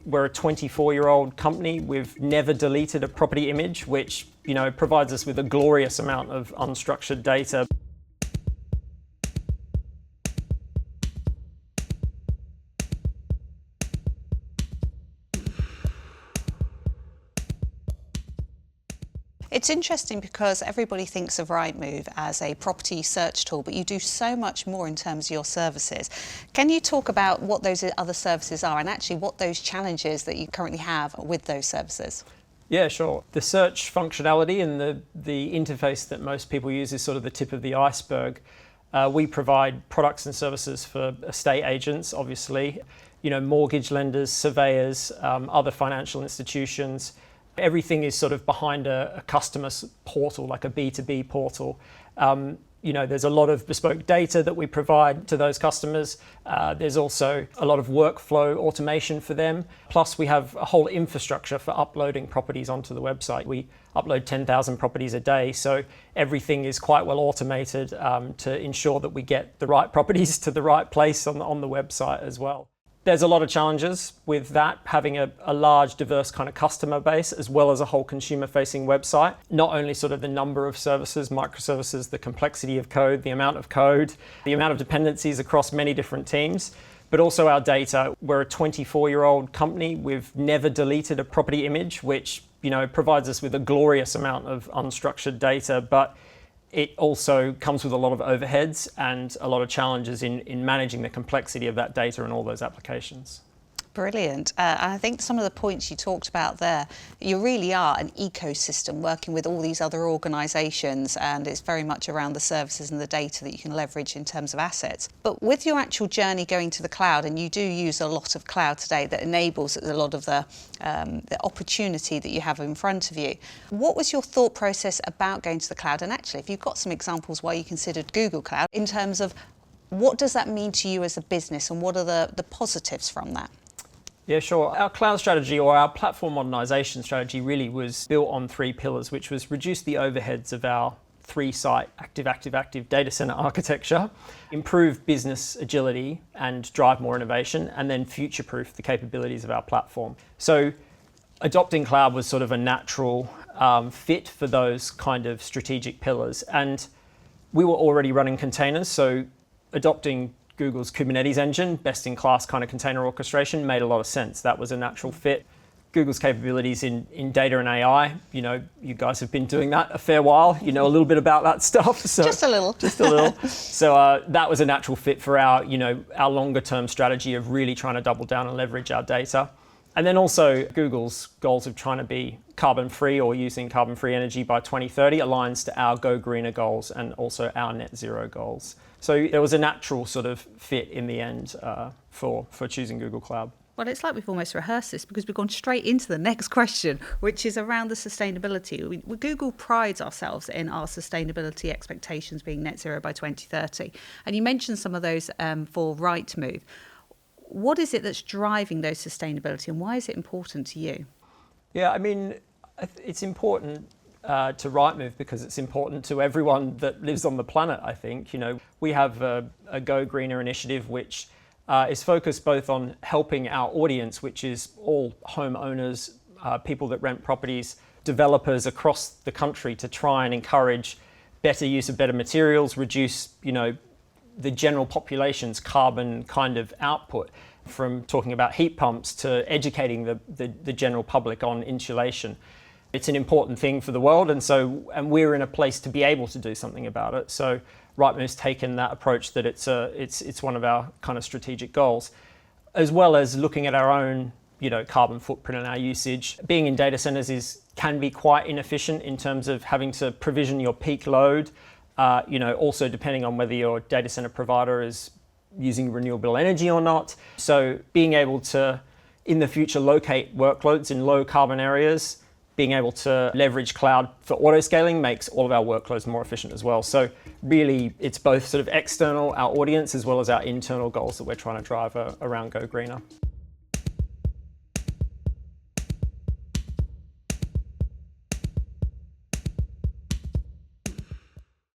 We're a 24-year-old company. We've never deleted a property image, which, provides us with a glorious amount of unstructured data. It's interesting because everybody thinks of Rightmove as a property search tool, but you do so much more in terms of your services. Can you talk about what those other services are and actually what those challenges that you currently have with those services? Yeah, sure. The search functionality and the interface that most people use is sort of the tip of the iceberg. We provide products and services for estate agents, obviously, mortgage lenders, surveyors, other financial institutions. Everything is sort of behind a customer portal, like a B2B portal. There's a lot of bespoke data that we provide to those customers. There's also a lot of workflow automation for them. Plus, we have a whole infrastructure for uploading properties onto the website. We upload 10,000 properties a day, so everything is quite well automated to ensure that we get the right properties to the right place on the website as well. There's a lot of challenges with that, having a large, diverse kind of customer base, as well as a whole consumer-facing website. Not only sort of the number of services, microservices, the complexity of code, the amount of dependencies across many different teams, but also our data. We're a 24-year-old company. We've never deleted a property image, which, provides us with a glorious amount of unstructured data, but it also comes with a lot of overheads and a lot of challenges in managing the complexity of that data and all those applications. Brilliant. And I think some of the points you talked about there, you really are an ecosystem working with all these other organisations, and it's very much around the services and the data that you can leverage in terms of assets. But with your actual journey going to the cloud, and you do use a lot of cloud today that enables a lot of the opportunity that you have in front of you, what was your thought process about going to the cloud? And actually, if you've got some examples why you considered Google Cloud, in terms of what does that mean to you as a business and what are the positives from that? Yeah, sure. Our cloud strategy, or our platform modernisation strategy, really was built on three pillars, which was reduce the overheads of our three-site active data centre architecture, improve business agility and drive more innovation, and then future-proof the capabilities of our platform. So adopting cloud was sort of a natural fit for those kind of strategic pillars. And we were already running containers, so adopting Google's Kubernetes engine, best-in-class kind of container orchestration, made a lot of sense. That was a natural fit. Google's capabilities in data and AI, you guys have been doing that a fair while. You know a little bit about that stuff. So just a little. Just a little. So that was a natural fit for our longer-term strategy of really trying to double down and leverage our data. And then also Google's goals of trying to be carbon-free or using carbon-free energy by 2030 aligns to our Go Greener goals and also our net zero goals. So there was a natural sort of fit in the end for choosing Google Cloud. Well, it's like we've almost rehearsed this because we've gone straight into the next question, which is around the sustainability. Google prides ourselves in our sustainability expectations being net zero by 2030. And you mentioned some of those for Rightmove. What is it that's driving those sustainability and why is it important to you? Yeah, I mean, it's important to Rightmove because it's important to everyone that lives on the planet, I think. We have a Go Greener initiative which is focused both on helping our audience, which is all homeowners, people that rent properties, developers across the country, to try and encourage better use of better materials, reduce, the general population's carbon kind of output, from talking about heat pumps to educating the general public on insulation. It's an important thing for the world, and we're in a place to be able to do something about it. So Rightmove's taken that approach that it's one of our kind of strategic goals, as well as looking at our own carbon footprint and our usage. Being in data centers can be quite inefficient in terms of having to provision your peak load. Also depending on whether your data center provider is using renewable energy or not. So being able to, in the future, locate workloads in low carbon areas, being able to leverage cloud for auto-scaling makes all of our workloads more efficient as well. So really, it's both sort of external, our audience, as well as our internal goals that we're trying to drive around Go Greener.